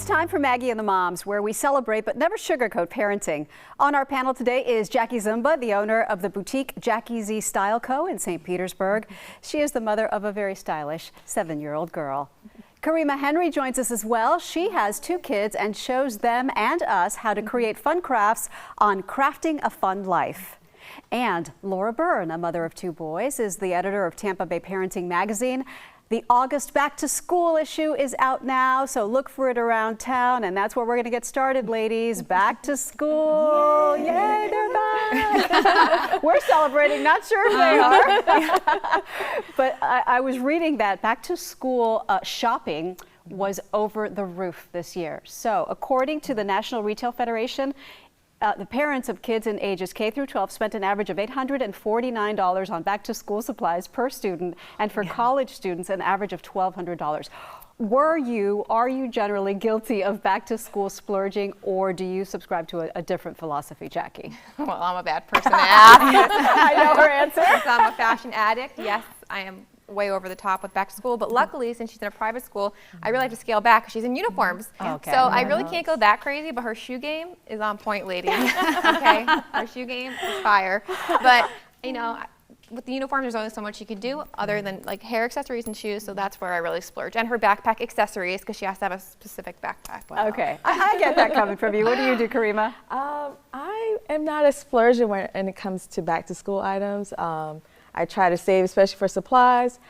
It's time for Maggie and the Moms, where we celebrate but never sugarcoat parenting. On our panel today is Jackie Zumba, the owner of the boutique Jackie Z Style Co. in St. Petersburg. She is the mother of a very stylish 7-year-old girl. Karima Henry joins us as well. She has 2 kids and shows them and us how to create fun crafts on Crafting a Fun Life. And Laura Byrne, a mother of 2 boys, is the editor of Tampa Bay Parenting Magazine. The August back to school issue is out now, so look for it around town, and that's where we're going to get started, ladies. Back to school. Yay, they're back. We're celebrating, not sure if they are. But I was reading that back to school shopping was over the roof this year. So according to the National Retail Federation, the parents of kids in ages K through 12 spent an average of $849 on back-to-school supplies per student, and for college students, an average of $1,200. Are you generally guilty of back-to-school splurging, or do you subscribe to a different philosophy, Jackie? Well, I'm a bad person to ask. I know her answer. Since I'm a fashion addict, yes, I am way over the top with back to school, but luckily since she's in a private school, I really have to scale back because she's in uniforms. Okay. So I really can't go that crazy, but her shoe game is on point, ladies. Okay, her shoe game is fire. But you know, with the uniforms, there's only so much you can do other than like hair accessories and shoes, so that's where I really splurge. And her backpack accessories, because she has to have a specific backpack. Wow. Okay, I get that coming from you. What do you do, Karima? I am not a splurger when it comes to back to school items. I try to save, especially for supplies.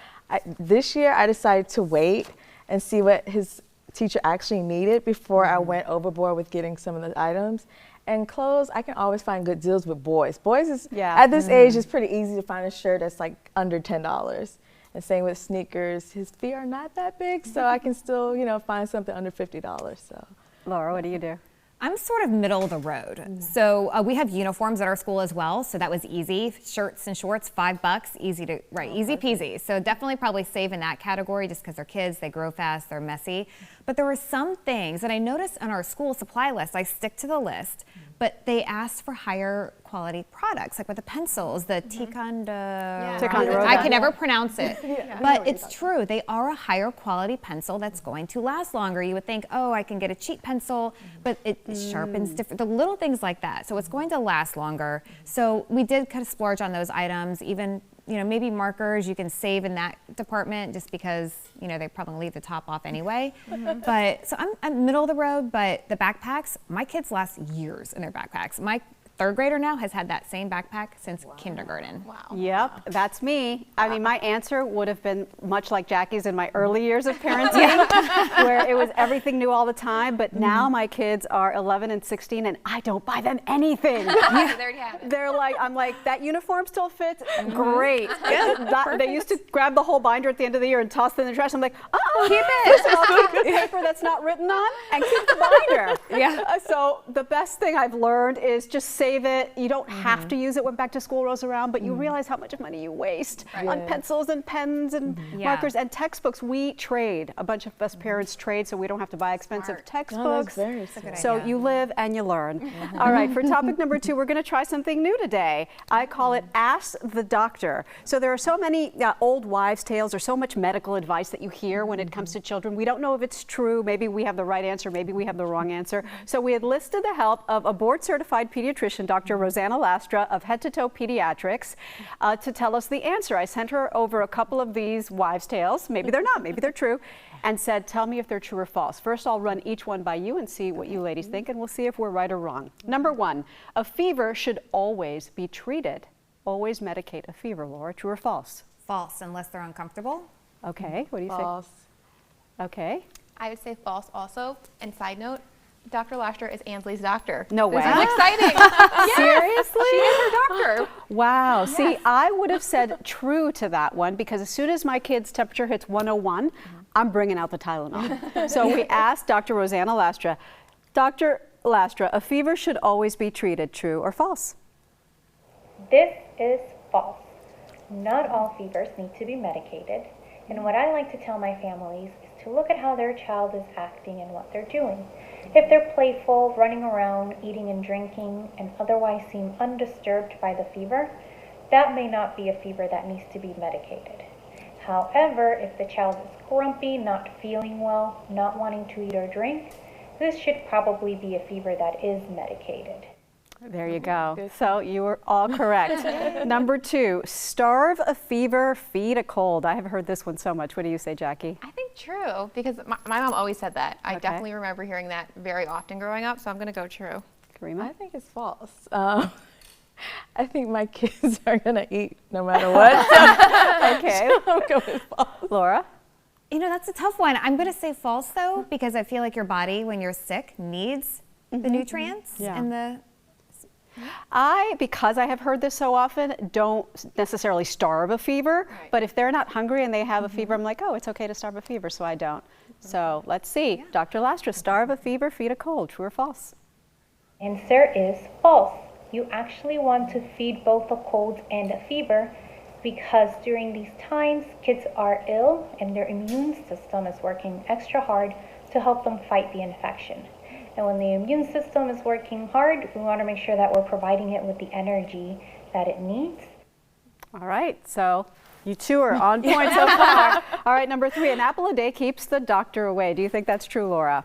This year, I decided to wait and see what his teacher actually needed before I went overboard with getting some of the items. And clothes, I can always find good deals with boys. Boys is, at this age, it's pretty easy to find a shirt that's like under $10. And same with sneakers. His feet are not that big, so I can still, find something under $50. So, Laura, what do you do? I'm sort of middle of the road. So we have uniforms at our school as well, so that was easy. Shirts and shorts, $5, easy peasy. So definitely probably save in that category just because they're kids, they grow fast, they're messy. But there were some things that I noticed on our school supply list, I stick to the list, but they asked for higher quality products, like with the pencils, the Ticonderoga. I can never pronounce it. But it's true, they are a higher quality pencil that's going to last longer. You would think, oh, I can get a cheap pencil, but it sharpens different, the little things like that. So it's going to last longer. So we did kind of splurge on those items, even maybe markers you can save in that department just because, they probably leave the top off anyway. But so I'm middle of the road, but the backpacks, my kids last years in their backpacks. My 3rd grader now has had that same backpack since kindergarten. Wow. Yep, that's me. I mean, my answer would have been much like Jackie's in my early years of parenting, where it was everything new all the time. But now my kids are 11 and 16, and I don't buy them anything. There you have it. They're like, I'm like, that uniform still fits? Great. They used to grab the whole binder at the end of the year and toss it in the trash. I'm like, keep it. Listen, I'll keep the paper that's not written on and keep the binder. So the best thing I've learned is just save it. You don't have to use it when back to school rolls around, but you realize how much money you waste on pencils and pens and markers and textbooks. We trade. A bunch of us parents trade, so we don't have to buy expensive textbooks. So you live and you learn. All right, for topic number 2, we're going to try something new today. I call it Ask the Doctor. So there are so many old wives' tales or so much medical advice that you hear when it comes to children. We don't know if it's true. Maybe we have the right answer. Maybe we have the wrong answer. So we enlisted the help of a board-certified pediatrician, Dr. Rosana Lastra of Head to Toe Pediatrics, to tell us the answer. I sent her over a couple of these wives' tales. Maybe they're not, maybe they're true, and said, tell me if they're true or false. First, I'll run each one by you and see what you ladies think, and we'll see if we're right or wrong. Number 1, a fever should always be treated. Always medicate a fever, Laura. True or false? False, unless they're uncomfortable. Okay, what do you say? false. Okay. I would say false also. And side note, Dr. Lastra is Ansley's doctor. No way. This is exciting. Seriously? She is her doctor. Wow. Yes. See, I would have said true to that one because as soon as my kid's temperature hits 101, I'm bringing out the Tylenol. So we asked Dr. Rosana Lastra, Dr. Lastra, a fever should always be treated, true or false? This is false. Not all fevers need to be medicated. And what I like to tell my families is to look at how their child is acting and what they're doing. If they're playful, running around, eating and drinking, and otherwise seem undisturbed by the fever, that may not be a fever that needs to be medicated. However, if the child is grumpy, not feeling well, not wanting to eat or drink, this should probably be a fever that is medicated. There you go. So you were all correct. Number 2, starve a fever, feed a cold. I have heard this one so much. What do you say, Jackie? I think true, because my mom always said that. I Okay. definitely remember hearing that very often growing up, so I'm going to go true. Karima? I think it's false. I think my kids are gonna eat no matter what. Okay. So I'm going with false. Laura? You know, that's a tough one. I'm going to say false though, because I feel like your body, when you're sick, needs the nutrients Yeah. and the. Because I have heard this so often, don't necessarily starve a fever, but if they're not hungry and they have a fever, I'm like, oh, it's okay to starve a fever, so I don't. So let's see. Dr. Lastra, starve a fever, feed a cold, true or false? Answer is false. You actually want to feed both a cold and a fever because during these times, kids are ill and their immune system is working extra hard to help them fight the infection. And when the immune system is working hard, we want to make sure that we're providing it with the energy that it needs. All right, so you two are on point so far. All right, number 3, an apple a day keeps the doctor away. Do you think that's true, Laura?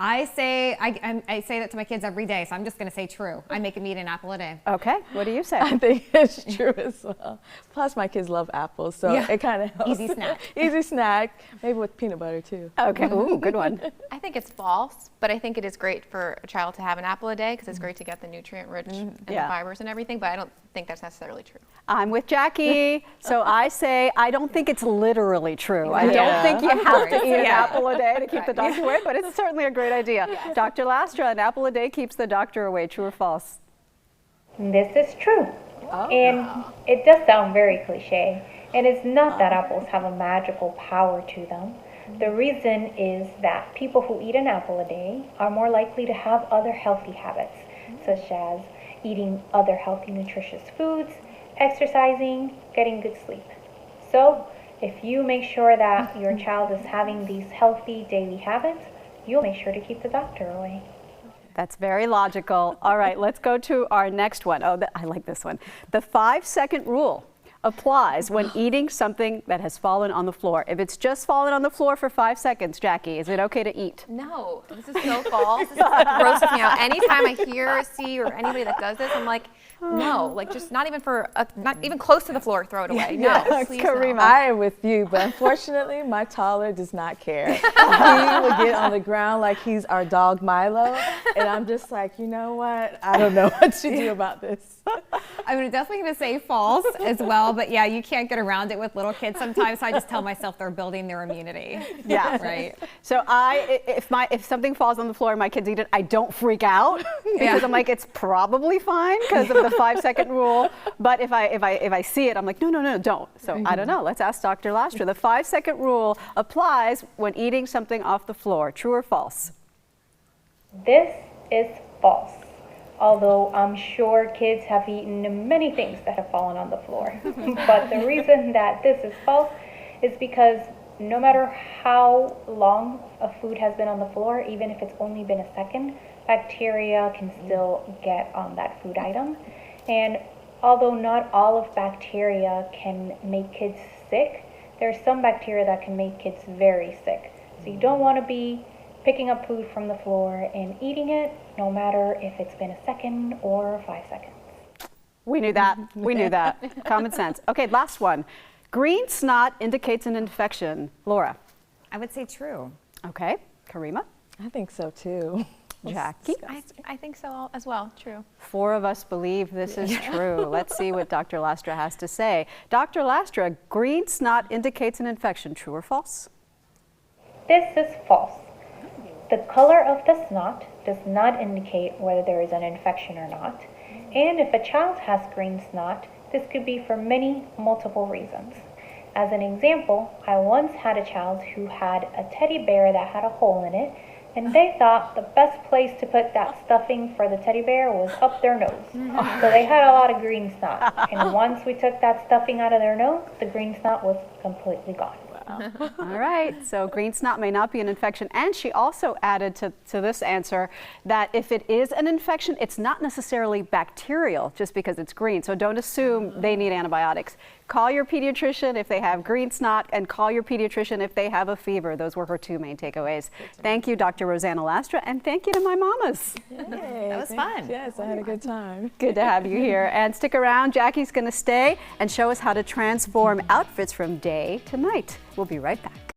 I say that to my kids every day, so I'm just going to say true. I make them eat an apple a day. Okay, what do you say? I think it's true as well. Plus, my kids love apples, so Yeah. it kind of helps. Easy snack. Easy snack, maybe with peanut butter too. Okay, ooh, good one. I think it's false, but I think it is great for a child to have an apple a day because it's great to get the nutrient-rich and Yeah. the fibers and everything, but I don't think that's necessarily true. I'm with Jackie, so I say I don't think it's literally true. I don't Yeah. think you Of have to course, eat an yeah. apple a day to keep the doctor away, but it's certainly a great idea. Dr. Lastra, an apple a day keeps the doctor away, true or false? This is true. And it does sound very cliche. And it's not that apples have a magical power to them. The reason is that people who eat an apple a day are more likely to have other healthy habits, such as eating other healthy, nutritious foods, exercising, getting good sleep. So, if you make sure that your child is having these healthy daily habits, you'll make sure to keep the doctor away. That's very logical. All right, let's go to our next one. Oh, I like this one. The 5-second rule applies when eating something that has fallen on the floor. If it's just fallen on the floor for 5 seconds, Jackie, is it okay to eat? No, this is so false. This is like grosses me out. Anytime I hear or see or anybody that does this, I'm like, no, like just not even not even close to the floor, throw it away. No, please Karima. no. I am with you, but unfortunately, my toddler does not care. He would get on the ground like he's our dog Milo, and I'm just like, you know what? I don't know what to do about this. I'm definitely going to say false as well, but yeah, you can't get around it with little kids sometimes, so I just tell myself they're building their immunity. Yeah. Right. So if something falls on the floor and my kids eat it, I don't freak out because I'm like, it's probably fine because of the 5-second rule. But if I see it, I'm like, no, don't. So I don't know. Let's ask Dr. Lastra. The 5-second rule applies when eating something off the floor. True or false? This is false. Although I'm sure kids have eaten many things that have fallen on the floor. But the reason that this is false is because no matter how long a food has been on the floor, even if it's only been a second, bacteria can still get on that food item. And although not all of bacteria can make kids sick, there's some bacteria that can make kids very sick. So you don't want to be picking up food from the floor and eating it, no matter if it's been a second or 5 seconds. We knew that. We knew that. Common sense. Okay, last one. Green snot indicates an infection. Laura. I would say true. Okay. Karima. I think so too. Jackie. I think so as well. True. 4 of us believe this is true. Let's see what Dr. Lastra has to say. Dr. Lastra, green snot indicates an infection. True or false? This is false. The color of the snot does not indicate whether there is an infection or not. And if a child has green snot, this could be for multiple reasons. As an example, I once had a child who had a teddy bear that had a hole in it, and they thought the best place to put that stuffing for the teddy bear was up their nose. So they had a lot of green snot. And once we took that stuffing out of their nose, the green snot was completely gone. All right, so green snot may not be an infection. And she also added to this answer that if it is an infection, it's not necessarily bacterial just because it's green. So don't assume they need antibiotics. Call your pediatrician if they have green snot, and call your pediatrician if they have a fever. Those were her 2 main takeaways. Thank you, Dr. Rosana Lastra, and thank you to my mamas. That was fun. Yes, I had a good time. Good to have you here. And stick around, Jackie's going to stay and show us how to transform outfits from day to night. We'll be right back.